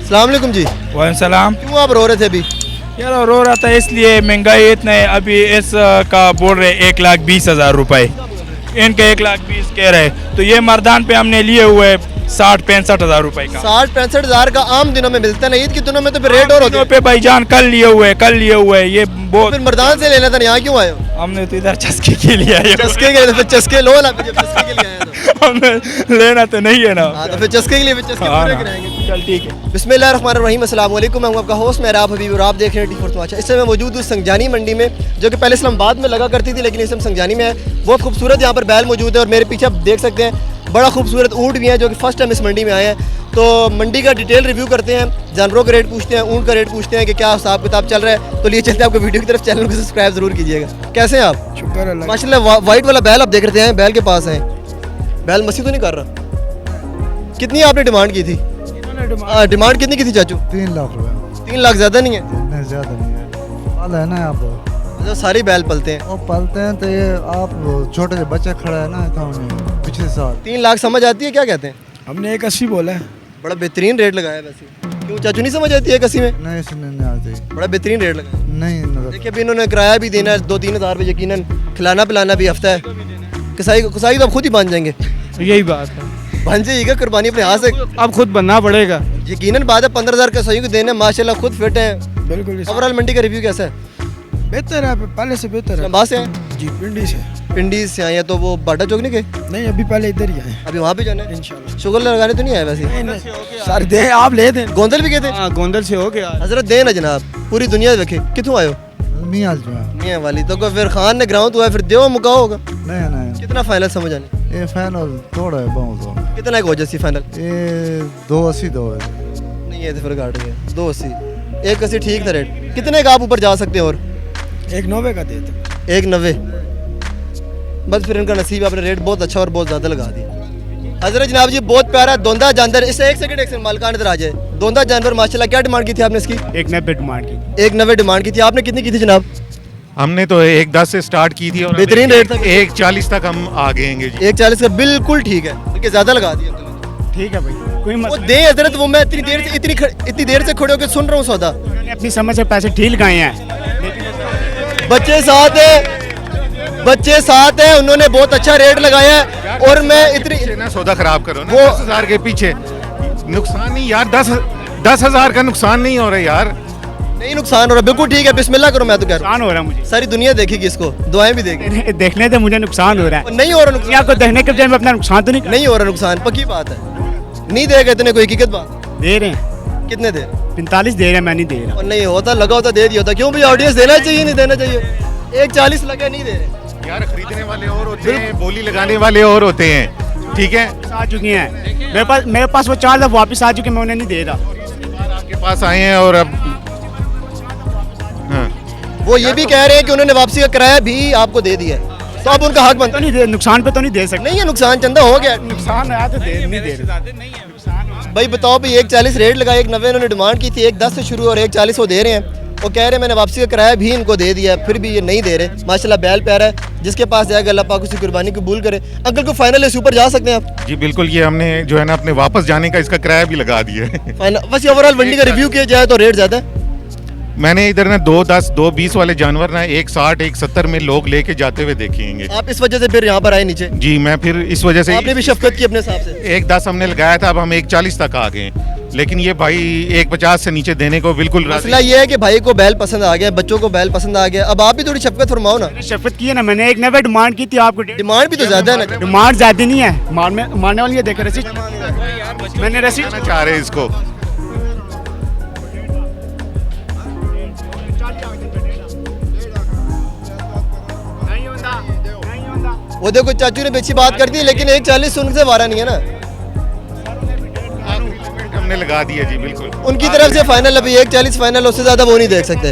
अस्सलाम वालेकुम जी। वालेकुम सलाम। क्यों आप रो रहे थे अभी? यार रो रहा था इसलिए, महंगाई इतना है। अभी इस का बोल रहे 1,20,000 रुपए, इनके 1,20,000 कह रहे। तो ये मर्दान पे हमने लिए हुए 60-65 हज़ार रुपए का। 60-65 हज़ार का आम दिनों में मिलता है ना, ईद के दिनों में तो फिर रेट और होते हैं। पे भाईजान कल लिए हुए ये बहुत। फिर मर्दान से लेना था, यहाँ क्यों आए हो? हमने तो इधर चस्के के लिए आए। चस्के के लिए? फिर चस्के लो ना, जब चस्के के लिए आए तो। हमने लेना तो नहीं है ना। हाँ, तो फिर चस्के के लिए चस्के पूरे कराएंगे। चल ठीक है। बिस्मिल्लाहिर्रहमानिर्रहीम, अस्सलाम वालेकुम। मैं हूं आपका होस्ट मेरा आप हबीब और आप देख रहे हैं टी4 तमाचा। इस समय मौजूद हूँ संगजानी मंडी में, जो कि पहले इस्लामाबाद में लगा करती थी, लेकिन इस समय संगजानी में है। बहुत खूबसूरत यहाँ पर बैल मौजूद है और मेरे पीछे आप देख सकते हैं बड़ा खूबसूरत ऊँट भी है, जो कि फर्स्ट टाइम इस मंडी में आए हैं। तो मंडी का डिटेल रिव्यू करते हैं, जानवरों का रेट पूछते हैं, ऊँट का रेट पूछते हैं कि क्या हिसाब किताब चल रहा है। तो लिए चलते हैं आपको वीडियो की तरफ, चैनल को सब्सक्राइब जरूर कीजिएगा। कैसे हैं आप? शुक्र अल्लाह। माशाल्लाह वाइट वाला बैल आप देख रहे हैं, बैल के पास है। बैल मसी तो नहीं कर रहा? कितनी आपने डिमांड की थी? डिमांड कितनी की थी चाचू? 3 लाख रुपए। 3 लाख ज़्यादा नहीं है? नहीं ज़्यादा नहीं है, पाल है ना आप। अच्छा, सारी बैल पलते हैं? वो पालते हैं तो ये आप छोटे से बच्चा खड़ा है ना था उन्हें पिछले साल। 3 लाख समझ आती है? क्या कहते हैं? हमने 1,80 बोला है। बड़ा बेहतरीन रेट लगाया है वैसे। क्यों चाचू नहीं समझ आती है 1,80 में? नहीं सुनने नहीं आती। बड़ा बेहतरीन रेट लगाया। नहीं नजर। देखिए अभी इन्होंने किराया भी देना है 2-3 हज़ार रुपये, यकीनन खिलाना पिलाना भी हफ्ता है। कसाई तो आप खुद ही बांध जाएंगे? यही बात है, बांध जाइएगा, कुर्बानी अपने हाथ से अब खुद बनना पड़ेगा। यकीनन बात है। 15,000 कसाई को देने, माशाल्लाह खुद फिट हैं। बिल्कुल ओवरऑल मंडी का रिव्यू कैसा है? बेहतर है, पहले से बेहतर है इस्लामाबाद से हैं? जी। पिंडी से। पिंडी से आए हैं, तो वो बाटा चौक नहीं गए? नहीं, अभी पहले इधर ही आए अभी वहाँ भी जाना है इंशाल्लाह। शुगर लगाने तो नहीं आए वैसे? सर दे, आप ले दें। गोंदल भी गए थे? हाँ, गोंदल से हो गया। हजरत दे ना जनाब, पूरी दुनिया देखे। कितों आए हो? मियाँ जो है। मियाँ वाली तो को फिर खान ने ग्राउंड हुआ, फिर देव मुकाओ होगा। नहीं नहीं, कितना फाइनल समझ आने? ये फाइनल थोड़ा है बहुत। कितना हो जैसी फाइनल? ये 280 दो है। नहीं है तो फिर घाट गया। 280 180 ठीक था रेट। कितने का आप ऊपर जा सकते हैं? और 1,90 का देते। 190 बस फिर इनका नसीब, आपने रेट बहुत अच्छा और बहुत ज़्यादा लगा दिया। हजरत जनाब जी बहुत प्यारा दोंदा जानवर। इससे एक सेकंड मालिकान इधर आ जाए। दोंदा जानवर माशाल्लाह, क्या डिमांड की थी आपने इसकी? 1,90 डिमांड की। 190 डिमांड की थी। आपने कितनी की थी जनाब? हमने तो 1,10 से स्टार्ट की थी और बेहतरीन रेट था। 1,40 तक हम आ गए जी। 140 का बिल्कुल ठीक है, बल्कि ज़्यादा लगा दिया। ठीक है भाई, कोई वो मसला दे हजरत, वो मैं इतनी देर से खड़े होकर सुन रहा हूँ सौदा। नहीं, अपनी समझ से पैसे ठीक लगाए हैं। बच्चे साथ हैं, उन्होंने बहुत अच्छा रेट लगाया है। और मैं इतनी ना सौदा खराब करो ना, वो 10,000 के पीछे नुकसान नहीं यार। 10,000 का नुकसान नहीं हो रहा यार। नहीं नुकसान हो रहा, बिल्कुल ठीक है। बिस्मिल्लाह करो, मैं तो कह रहा नुकसान हो रहा है मुझे। हूँ सारी दुनिया देखेगी इसको, दुआएं भी देगी। देखने से मुझे नुकसान हो रहा है। नहीं हो रहा नुकसान, आपको देखने के बजाय मैं अपना नुकसान तो नहीं नहीं हो रहा नुकसान, पक्की बात है। नहीं देगा इतने, कोई हकीकत बात। दे रहे हैं। कितने दे? 45 दे रहे हैं, मैं नहीं दे रहा। और नहीं होता, लगा होता दे दिया होता। क्यों भाई, ऑडियंस देना चाहिए नहीं देना चाहिए? 140 लगे, नहीं दे रहे यार खरीदने वाले और होते हैं, बोली लगाने वाले और होते हैं। ठीक है, आ चुकी हैं मेरे पास वो 4 लाख वापस आ चुके, मैं उन्हें नहीं दे रहा। आपके पास आए हैं और अब हाँ। वो ये भी कह रहे हैं कि उन्होंने वापसी का किराया भी आपको दे दिया है, तो आप उनका हक तो बनता नहीं दे, नुकसान पे तो नहीं दे सकते। नहीं है। नुकसान चंदा हो गया। नुकसान आया तो दे नहीं दे रहे। भाई बताओ भाई, 140 रेट लगा, 190 उन्होंने डिमांड की थी, 110 से शुरू और 140 वो दे रहे हैं। वो कह रहे हैं मैंने वापसी का किराया भी इनको दे दिया है, फिर भी ये नहीं दे रहे। माशाल्लाह बैल प्यारा है, जिसके पास जाएगा अल्लाह पाक उसकी कुर्बानी कबूल करे। अंकल को फाइनल इसके ऊपर जा सकते हैं आप? जी बिल्कुल, ये हमने जो है ना अपने वापस जाने का इसका किराया भी लगा दिया है। फाइनल बस ओवरऑल मंडी का रिव्यू किया जाए तो रेट ज़्यादा है। मैंने इधर ना 2,10, 2,20 वाले जानवर ना 1,60, 1,70 में लोग लेके जाते हुए देखेंगे। आप इस वजह से फिर यहाँ पर आए नीचे? जी मैं फिर इस वजह से आपने भी शफकत की अपने हिसाब से? 1,10 हमने लगाया था, अब हम 1,40 तक आ गए। लेकिन ये भाई 1,50 से नीचे देने को बिल्कुल राजी। मसला ये है कि भाई को बैल पसंद आ गया, बच्चों को बैल पसंद आ गया। अब आप भी थोड़ी शफकत फरमाओ ना। शफकत की है ना, मैंने 190 डिमांड की थी। आपको डिमांड भी तो ज़्यादा है ना। डिमांड ज्यादा नहीं है, मारने वाली है। देखो रसीद, मैंने रसीद चाह रहे हैं इसको। वो देखो चाचू ने अच्छी बात कर दी, लेकिन 140 सुन से वारा नहीं है ना। हमने लगा दिया जी बिल्कुल। उनकी तरफ से फाइनल अभी 140 फाइनल, उससे ज्यादा वो नहीं देख सकते।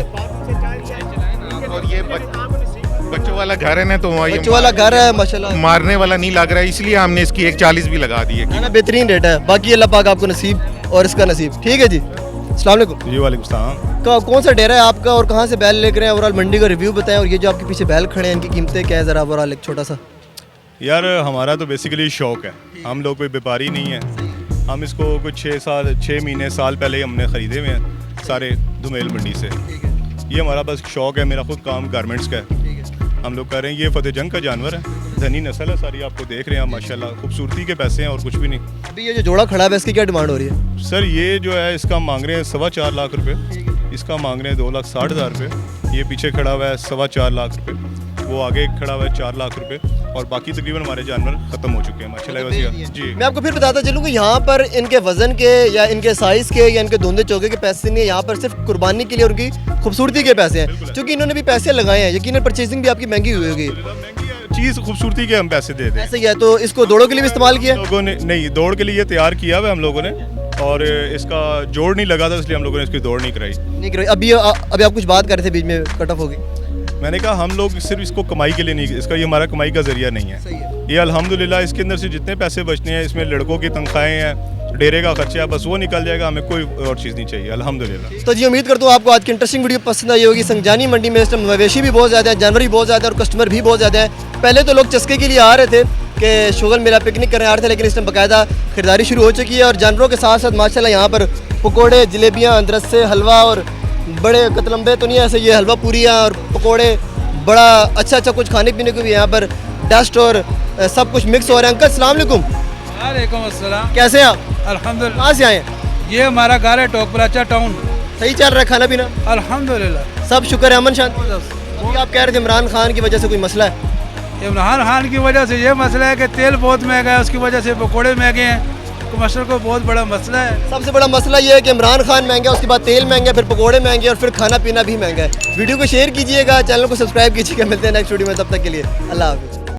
और ये बच्चों वाला घर है ना, तो वहाँ बच्चों वाला घर है माशाल्लाह, मारने वाला नहीं लग रहा है, इसलिए हमने इसकी 140 भी लगा दी है। ना बेहतरीन रेट है। बाकी अल्लाह पाक आपको नसीब और इसका नसीब। ठीक है जी, अस्सलाम वालेकुम जी। वालेकुम सलाम। कौन सा डेरा है आपका और कहाँ से बैल लेकर आए? ओवरऑल मंडी का रिव्यू बताएं। और ये जो आपके पीछे बैल खड़े हैं, इनकी कीमतें क्या है? ज़रा ओवरऑल एक छोटा सा। यार हमारा तो बेसिकली शौक है, हम लोग कोई व्यापारी नहीं है। हम इसको कुछ 6 महीने साल पहले ही हमने ख़रीदे हुए हैं सारे धुमेल मंडी से। ये हमारा बस शौक़ है, मेरा खुद काम गारमेंट्स का है, हम लोग कर रहे हैं। ये फतेह जंग का जानवर है, धनी नस्ल है सारी, आपको देख रहे हैं माशाल्लाह, खूबसूरती के पैसे हैं और कुछ भी नहीं। अभी ये जो जोड़ा खड़ा है इसकी क्या डिमांड हो रही है? सर ये जो है इसका मांग रहे हैं 4.25 लाख रुपए, इसका मांग रहे हैं 2,60,000 रुपये। ये पीछे खड़ा हुआ है 4.25 लाख रुपए, वो आगे खड़ा हुआ है 4 लाख रुपए, और बाकी तकरीबन हमारे जानवर ख़त्म हो चुके हैं माशाल्लाह। वैसे जी मैं आपको फिर बताता चलूँ कि यहाँ पर इनके वजन के या इनके साइज़ के या इनके धुंधे चौके के पैसे नहीं है, यहाँ पर सिर्फ कुर्बानी के लिए उनकी खूबसूरती के पैसे हैं, क्योंकि इन्होंने भी पैसे लगाए हैं। यकीनन परचेजिंग भी आपकी महंगी हुई होगी, चीज़ खूबसूरती के हम पैसे दे दें। ऐसे ही है। तो इसको दौड़ों के लिए भी इस्तेमाल किया? लोगों ने नहीं, दौड़ के लिए तैयार किया हुआ हम लोगों ने, और इसका जोड़ नहीं लगा था इसलिए हम लोगों ने इसकी दौड़ नहीं कराई। नहीं करो। अभी आप कुछ बात कर रहे थे, बीच में कट ऑफ होगी। मैंने कहा हम लोग सिर्फ इसको कमाई के लिए नहीं, इसका ये हमारा कमाई का जरिया नहीं है। सही है। ये अल्हम्दुलिल्लाह इसके अंदर से जितने पैसे बचने हैं, इसमें लड़कों की तनख्वाहें हैं, डेरे का खर्चा है, बस वो निकल जाएगा, हमें कोई और चीज़ नहीं चाहिए अल्हम्दुलिल्लाह। तो जी उम्मीद करता हूँ आपको आज की इंटरेस्टिंग वीडियो पसंद आई होगी। संजानी मंडी में इस टाइम मवेशी भी बहुत ज़्यादा है, जानवर भी बहुत ज़्यादा है और कस्टमर भी बहुत ज़्यादा है। पहले तो लोग चस्के के लिए आ रहे थे कि शुगर मेला पिकनिक करने आ रहे थे, लेकिन इस टाइम बाकायदा खरीदारी शुरू हो चुकी है, और जानवरों के साथ साथ माशाल्लाह यहाँ पर पकौड़े, जलेबियाँ, अंदरस से हलवा, और बड़े कतलम्बे तो नहीं ऐसे, ये हलवा पूरियाँ और पकौड़े, बड़ा अच्छा कुछ खाने पीने को भी यहाँ पर डस्ट और सब कुछ मिक्स हो रहा है। अंकल अस्सलाम वालेकुम। वालेकुम अस्सलाम। कैसे हैं आप? अल्हम्दुलिल्लाह। कहाँ से आए हैं? ये हमारा घर है टोकपराचा टाउन। सही चल रहा है खाना पीना? अल्हम्दुलिल्लाह सब शुक्र है, अमन शांति। अभी आप कह रहे थे इमरान खान की वजह से कोई मसला है? इमरान खान की वजह से ये मसला है कि तेल बहुत महंगा है, उसकी वजह से पकोड़े महंगे हैं, कमर्शियल को बहुत बड़ा मसला है। सबसे बड़ा मसला ये है कि इमरान खान महंगा है, उसके बाद तेल महंगा है, फिर पकोड़े महंगे और फिर खाना पीना भी महंगा है। वीडियो को शेयर कीजिएगा, चैनल को सब्सक्राइब कीजिएगा। मिलते हैं नेक्स्ट वीडियो में, तब तक के लिए अल्लाह हाफिज़।